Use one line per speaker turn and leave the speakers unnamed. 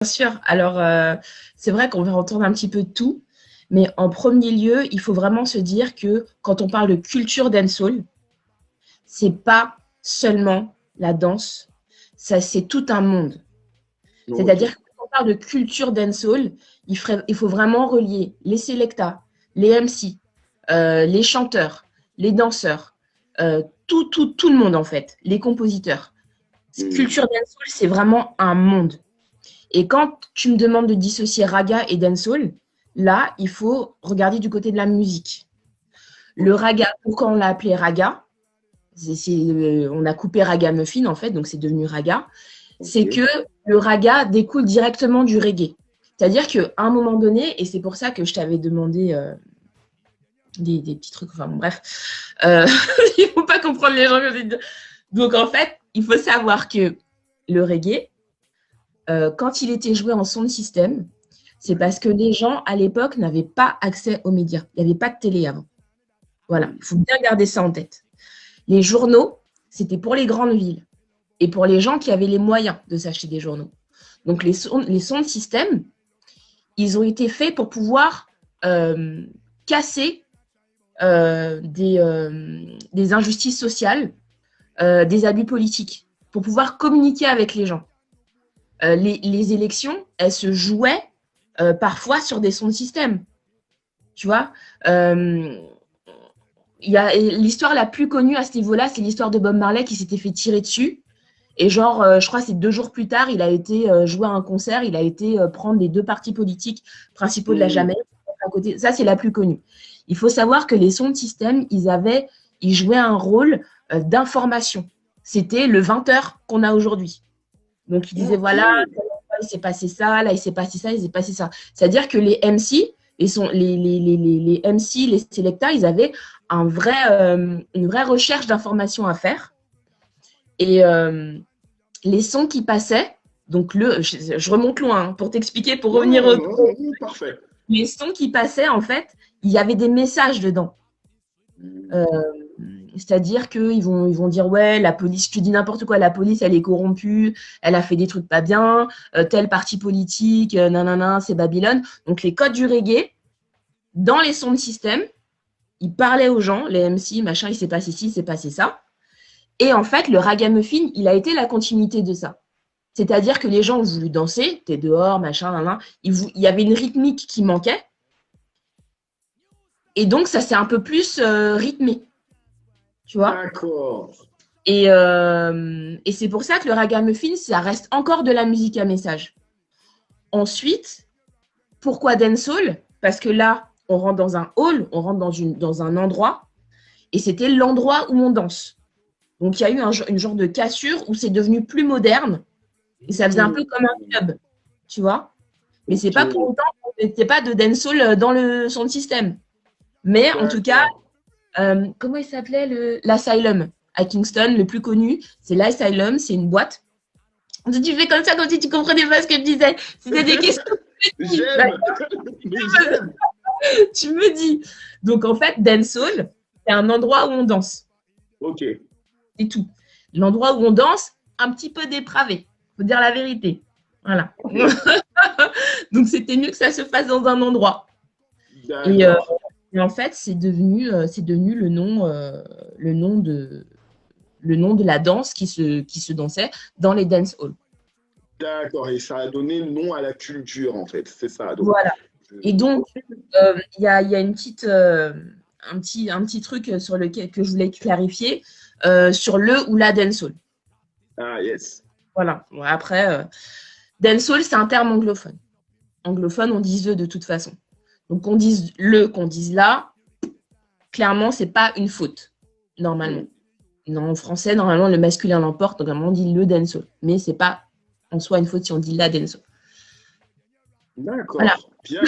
sûr. Alors, c'est vrai qu'on va entendre un petit peu de tout, mais en premier lieu, il faut vraiment se dire que quand on parle de culture dancehall, c'est pas seulement la danse, ça c'est tout un monde.
Ok.
C'est-à-dire que quand on parle de culture dancehall, il faut vraiment relier les selecta, les MC, les chanteurs, les danseurs, tout le monde en fait, les compositeurs.
Hmm.
Culture dancehall, c'est vraiment un monde. Et quand tu me demandes de dissocier raga et dancehall, là, il faut regarder du côté de la musique. Le
Ok.
raga, pourquoi on l'a appelé raga? On a coupé ragamuffin en fait, donc c'est devenu raga. C'est
Ok.
que le raga découle directement du reggae. C'est-à-dire qu'à un moment donné, et c'est pour ça que je t'avais demandé des petits trucs, enfin bon, bref, il ne faut pas comprendre les gens. Donc en fait, il faut savoir que le reggae, quand il était joué en son de système, c'est parce que les gens à l'époque n'avaient pas accès aux médias. Il n'y avait pas de télé avant. Voilà, il faut bien garder ça en tête. Les journaux, c'était pour les grandes villes et pour les gens qui avaient les moyens de s'acheter des journaux. Donc les sons de système, ils ont été faits pour pouvoir casser des injustices sociales, des abus politiques, pour pouvoir communiquer avec les gens. Les élections, elles se jouaient parfois sur des sons de système. Tu vois, l'histoire la plus connue à ce niveau-là, c'est l'histoire de Bob Marley qui s'était fait tirer dessus. Et genre, je crois que c'est 2 jours plus tard, il a été jouer à un concert, il a été prendre les 2 partis politiques principaux de la
Hmm.
Jamaïque à côté. Ça, c'est la plus connue. Il faut savoir que les sons de système, ils jouaient un rôle d'information. C'était le 20h qu'on a aujourd'hui. Donc, ils disaient,
Ok.
voilà, il s'est passé ça, là, il s'est passé ça, il s'est passé ça. C'est-à-dire que les MC, les MC, les selecta, ils avaient une vraie recherche d'informations à faire. Et les sons qui passaient, donc je remonte loin hein, pour t'expliquer, pour
Non,
revenir
non,
au
non, non, non, parfait.
les sons qui passaient, en fait, il y avait des messages dedans. Euh,
Hmm.
C'est-à-dire qu'ils vont dire ouais, la police, je te dis n'importe quoi, la police elle est corrompue, elle a fait des trucs pas bien, tel parti politique, nanana, c'est Babylone. Donc les codes du reggae, dans les sons de système, ils parlaient aux gens, les MC, machin, il s'est passé ci, il s'est passé ça. Et en fait, le ragamuffin, il a été la continuité de ça. C'est-à-dire que les gens ont voulu danser, t'es dehors, machin, nanana, il y avait une rythmique qui manquait, et donc ça s'est un peu plus rythmé, tu vois.
D'accord.
Et c'est pour ça que le ragamuffin, ça reste encore de la musique à message. Ensuite, pourquoi dancehall? Parce que là, on rentre dans un hall, on rentre dans un endroit, et c'était l'endroit où on danse. Donc il y a eu une genre de cassure où c'est devenu plus moderne, et ça faisait un peu comme un club, tu vois. Mais c'est
Ok.
pas pour autant qu'on n'était pas de dancehall dans le son système. Mais en tout cas,
D'accord.
comment il s'appelait l'Asylum à Kingston, le plus connu, c'est l'Asylum, c'est une boîte. Tu fais comme ça, comme si tu comprenais pas ce que je disais. C'était des questions.
J'aime. Mais j'aime.
Tu me dis. Donc en fait, dancehall, c'est un endroit où on danse.
Ok.
C'est tout. L'endroit où on danse, un petit peu dépravé. Faut dire la vérité. Voilà. Donc c'était mieux que ça se fasse dans un endroit. Et,
D'accord.
et en fait, c'est devenu le nom de la danse qui se dansait dans les dance halls.
D'accord. Et ça a donné nom à la culture, en fait. C'est ça. Donc,
Voilà. Et donc,
ok.
il y a une petite, un petit truc sur lequel que je voulais clarifier sur le ou la dancehall.
Ah, yes.
Voilà. Bon, après, dancehall, c'est un terme anglophone. Anglophone, on dit the de toute façon. Donc, qu'on dise le, qu'on dise là, clairement, c'est pas une faute, normalement.
Hmm.
Non, en français, normalement, le masculin l'emporte, donc normalement, on dit le dancehall. Mais c'est pas en soi une faute si on dit la dancehall. Voilà.
D'accord. Bien.